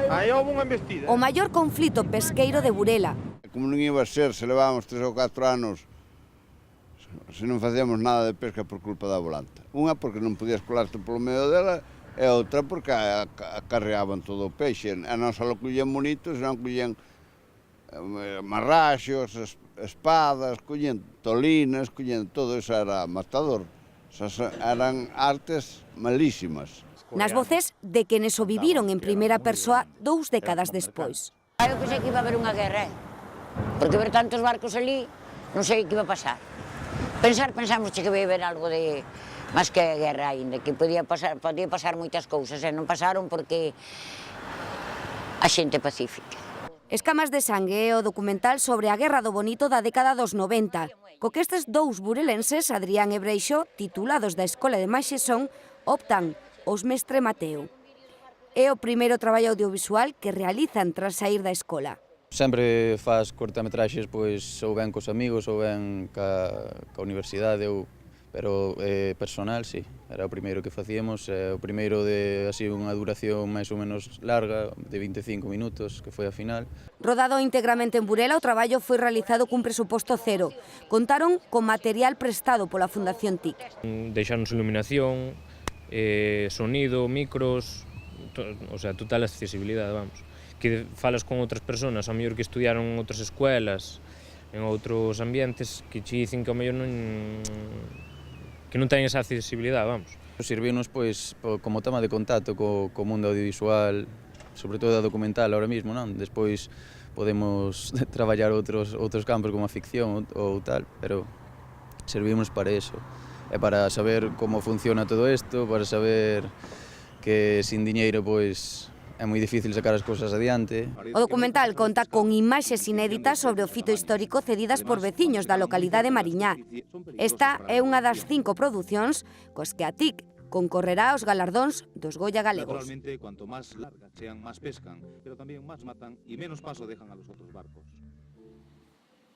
Aí houve unha embestida. O maior conflito pesqueiro de Burela. Como non iba a ser, se levábamos 3 ou 4 anos se non facíamos nada de pesca por culpa da volanta. Unha porque non podías colarte polo medio dela e outra porque acarreaban todo o peixe. A non só collían monitos, senón collían marraxos, espadas, collían tolinas, collían todo, eso era matador. Esas eran artes malísimas. Nas voces de quenes o viviron en primeira persoa 2 décadas despois. Eu pensei que iba a haber unha guerra, porque ver tantos barcos ali, non sei que iba a pasar. Pensamos que iba a haber algo de máis que guerra aínda, que podía pasar moitas cousas, e non pasaron porque a xente pacífica. Escamas de sangue é o documental sobre a Guerra do Bonito da década dos 90, co que estes 2 burelenses, Adrián e Breixo, titulados da Escola de Maxesón, optan os Mestre Mateo. É o primeiro traballo audiovisual que realizan tras sair da escola. Sempre faz cortametraxes, pois, ou ben cos amigos, ou ben ca universidade, pero personal, sí. Era o primeiro que facíamos, o primeiro de así unha duración máis ou menos larga, de 25 minutos, que foi a final. Rodado íntegramente en Burela, o traballo foi realizado cun presuposto cero. Contaron con material prestado pola Fundación TIC. Deixarnos iluminación, sonido, micros, o sea, total accesibilidade, vamos. Que falas con outras persoas, a mellor que estudiaron en outras escuelas, en outros ambientes, que che dicen que ao mellor non teñen esa accesibilidade, vamos. Sirviunos, pois, como toma de contacto co mundo audiovisual, sobre todo da documental ahora mismo, non? Despois podemos traballar outros campos como a ficción ou tal, pero servimos para eso. E para saber como funciona todo isto, para saber que sin diñeiro, pois, é moi difícil sacar as cousas adiante. O documental conta con imaxes inéditas sobre o fito histórico cedidas por veciños da localidade Mariñá. Esta é unha das 5 producións cos que a TIC concorrerá aos galardóns dos Goya galegos. Naturalmente, cuanto máis largas sean, máis pescan, pero tamén máis matan e menos paso dejan a los outros barcos.